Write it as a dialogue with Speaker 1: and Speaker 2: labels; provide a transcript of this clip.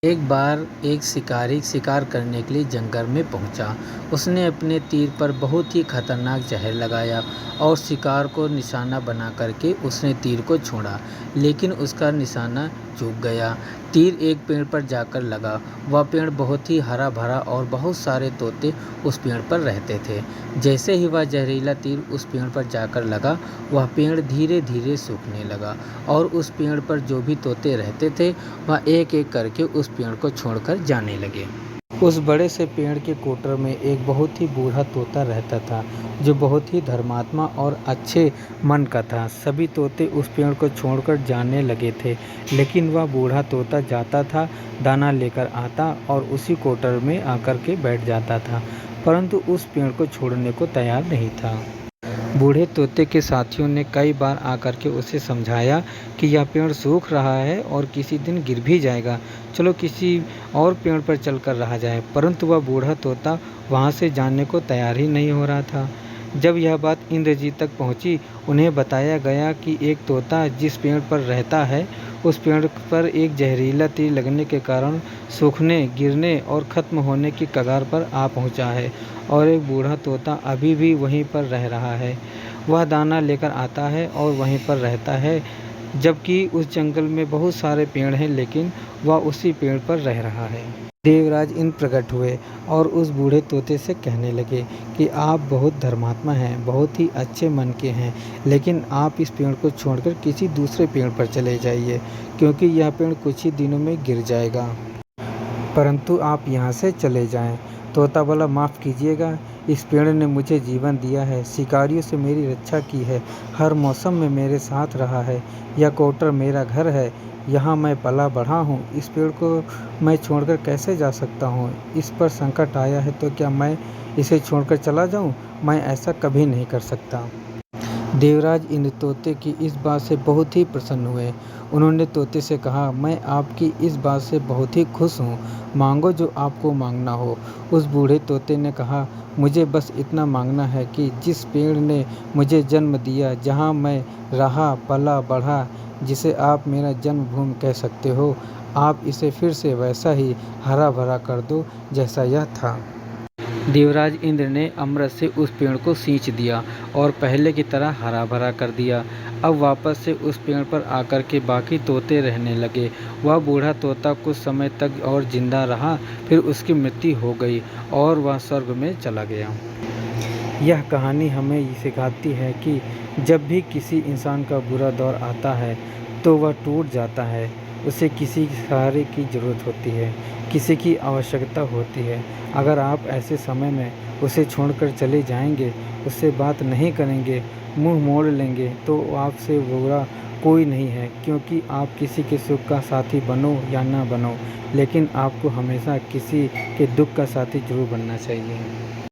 Speaker 1: एक बार एक शिकारी शिकार करने के लिए जंगल में पहुंचा। उसने अपने तीर पर बहुत ही खतरनाक जहर लगाया और शिकार को निशाना बना करके उसने तीर को छोड़ा, लेकिन उसका निशाना चूक गया। तीर एक पेड़ पर जाकर लगा। वह पेड़ बहुत ही हरा भरा और बहुत सारे तोते उस पेड़ पर रहते थे। जैसे ही वह जहरीला तीर उस पेड़ पर जाकर लगा, वह पेड़ धीरे धीरे सूखने लगा और उस पेड़ पर जो भी तोते रहते थे वह एक एक करके उस पेड़ को छोड़कर जाने लगे। उस बड़े से पेड़ के कोटर में एक बहुत ही बूढ़ा तोता रहता था, जो बहुत ही धर्मात्मा और अच्छे मन का था। सभी तोते उस पेड़ को छोड़कर जाने लगे थे, लेकिन वह बूढ़ा तोता जाता था, दाना लेकर आता और उसी कोटर में आकर के बैठ जाता था, परंतु उस पेड़ को छोड़ने को तैयार नहीं था। बूढ़े तोते के साथियों ने कई बार आकर के उसे समझाया कि यह पेड़ सूख रहा है और किसी दिन गिर भी जाएगा, चलो किसी और पेड़ पर चलकर रहा जाए, परंतु वह बूढ़ा तोता वहाँ से जाने को तैयार ही नहीं हो रहा था। जब यह बात इंद्र जी तक पहुँची, उन्हें बताया गया कि एक तोता जिस पेड़ पर रहता है, उस पेड़ पर एक जहरीला तीर लगने के कारण सूखने, गिरने और ख़त्म होने की कगार पर आ पहुँचा है और एक बूढ़ा तोता अभी भी वहीं पर रह रहा है। वह दाना लेकर आता है और वहीं पर रहता है, जबकि उस जंगल में बहुत सारे पेड़ हैं, लेकिन वह उसी पेड़ पर रह रहा है। देवराज इंद्र प्रकट हुए और उस बूढ़े तोते से कहने लगे कि आप बहुत धर्मात्मा हैं, बहुत ही अच्छे मन के हैं, लेकिन आप इस पेड़ को छोड़कर किसी दूसरे पेड़ पर चले जाइए, क्योंकि यह पेड़ कुछ ही दिनों में गिर जाएगा, परंतु आप यहाँ से चले जाएं। तोता बोला, माफ़ कीजिएगा, इस पेड़ ने मुझे जीवन दिया है, शिकारियों से मेरी रक्षा की है, हर मौसम में मेरे साथ रहा है, यह कोटर मेरा घर है, यहाँ मैं पला बढ़ा हूँ, इस पेड़ को मैं छोड़कर कैसे जा सकता हूँ? इस पर संकट आया है तो क्या मैं इसे छोड़कर चला जाऊँ? मैं ऐसा कभी नहीं कर सकता। देवराज इंद्र तोते की इस बात से बहुत ही प्रसन्न हुए। उन्होंने तोते से कहा, मैं आपकी इस बात से बहुत ही खुश हूँ, मांगो जो आपको मांगना हो। उस बूढ़े तोते ने कहा, मुझे बस इतना मांगना है कि जिस पेड़ ने मुझे जन्म दिया, जहाँ मैं रहा पला बढ़ा, जिसे आप मेरा जन्मभूमि कह सकते हो, आप इसे फिर से वैसा ही हरा भरा कर दो जैसा यह था। देवराज इंद्र ने अमृत से उस पेड़ को सींच दिया और पहले की तरह हरा भरा कर दिया। अब वापस से उस पेड़ पर आकर के बाकी तोते रहने लगे। वह बूढ़ा तोता कुछ समय तक और जिंदा रहा, फिर उसकी मृत्यु हो गई और वह स्वर्ग में चला गया। यह कहानी हमें ये सिखाती है कि जब भी किसी इंसान का बुरा दौर आता है तो वह टूट जाता है, उसे किसी सहारे की ज़रूरत होती है, किसी की आवश्यकता होती है। अगर आप ऐसे समय में उसे छोड़कर चले जाएंगे, उससे बात नहीं करेंगे, मुंह मोड़ लेंगे, तो आपसे बुरा कोई नहीं है, क्योंकि आप किसी के सुख का साथी बनो या ना बनो, लेकिन आपको हमेशा किसी के दुख का साथी जरूर बनना चाहिए।